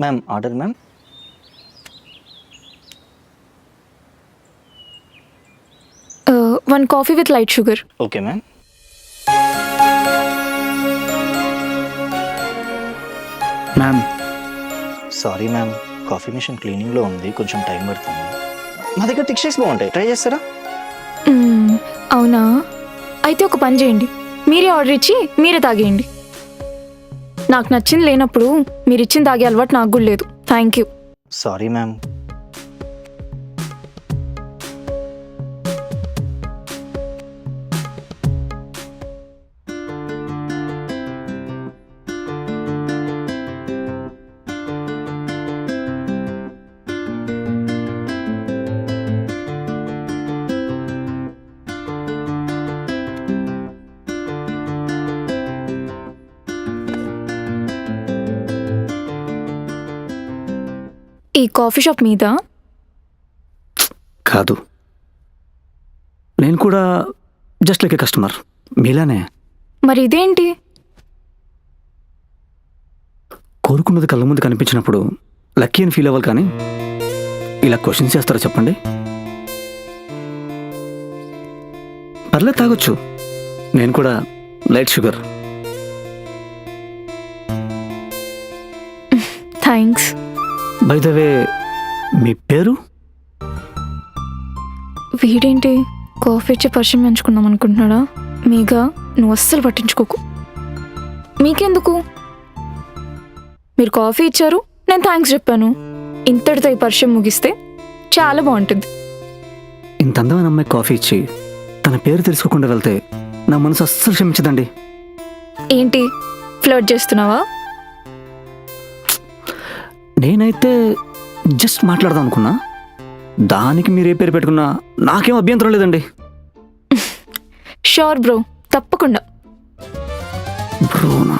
Ma'am order ma'am. One coffee with light sugar. Okay ma'am. Ma'am sorry ma'am, coffee machine క్లీనింగ్లో ఉంది, కొంచెం time పడుతుంది. మా దగ్గర థిక్ షేక్స్ బాగుంటాయి, ట్రై చేస్తారా? అవునా, అయితే ఒక పని చేయండి, మీరే ఆర్డర్ ఇచ్చి మీరే తాగేయండి. నాకు నచ్చింది లేనప్పుడు మీరు ఇచ్చిన తాగే అలవాటు నాకు కూడా లేదు. Thank you. Sorry ma'am. ఈ కాఫీ షాప్ మీద కాదు, నేను కూడా జస్ట్ లైక్ ఏ కస్టమర్ మీలానే. మరి ఇదేంటి? కోరుకున్నది కళ్ళ ముందు కనిపించినప్పుడు లక్కీ అని ఫీల్ అవ్వాలి, కానీ ఇలా క్వశ్చన్స్ చేస్తారా చెప్పండి? పర్లేదు, తాగొచ్చు. నేను కూడా light sugar. Thanks. By the way, మీ పేరు? వీడేంటి కాఫీ ఇచ్చే పరిచయం పెంచుకుందాం అనుకుంటున్నాడా? మీగా నువ్వు అస్సలు పట్టించుకోకు. మీకెందుకు? మీరు కాఫీ ఇచ్చారు, నేను థ్యాంక్స్ చెప్పాను. ఇంతటితో ఈ పరిచయం ముగిస్తే చాలా బాగుంటుంది. ఇంత అందమైన అమ్మాయి కాఫీ ఇచ్చి తన పేరు తెలుసుకోకుండా వెళ్తే నా మనసు అస్సలు క్షమించదండి. ఏంటి ఫ్లర్ట్ చేస్తున్నావా? నేనైతే జస్ట్ మాట్లాడదాం అనుకున్నా, దానికి మీరు ఏ పేరు పెట్టుకున్నా నాకేం అభ్యంతరం లేదండి. షూర్ బ్రో, తప్పకుండా. బ్రోనా?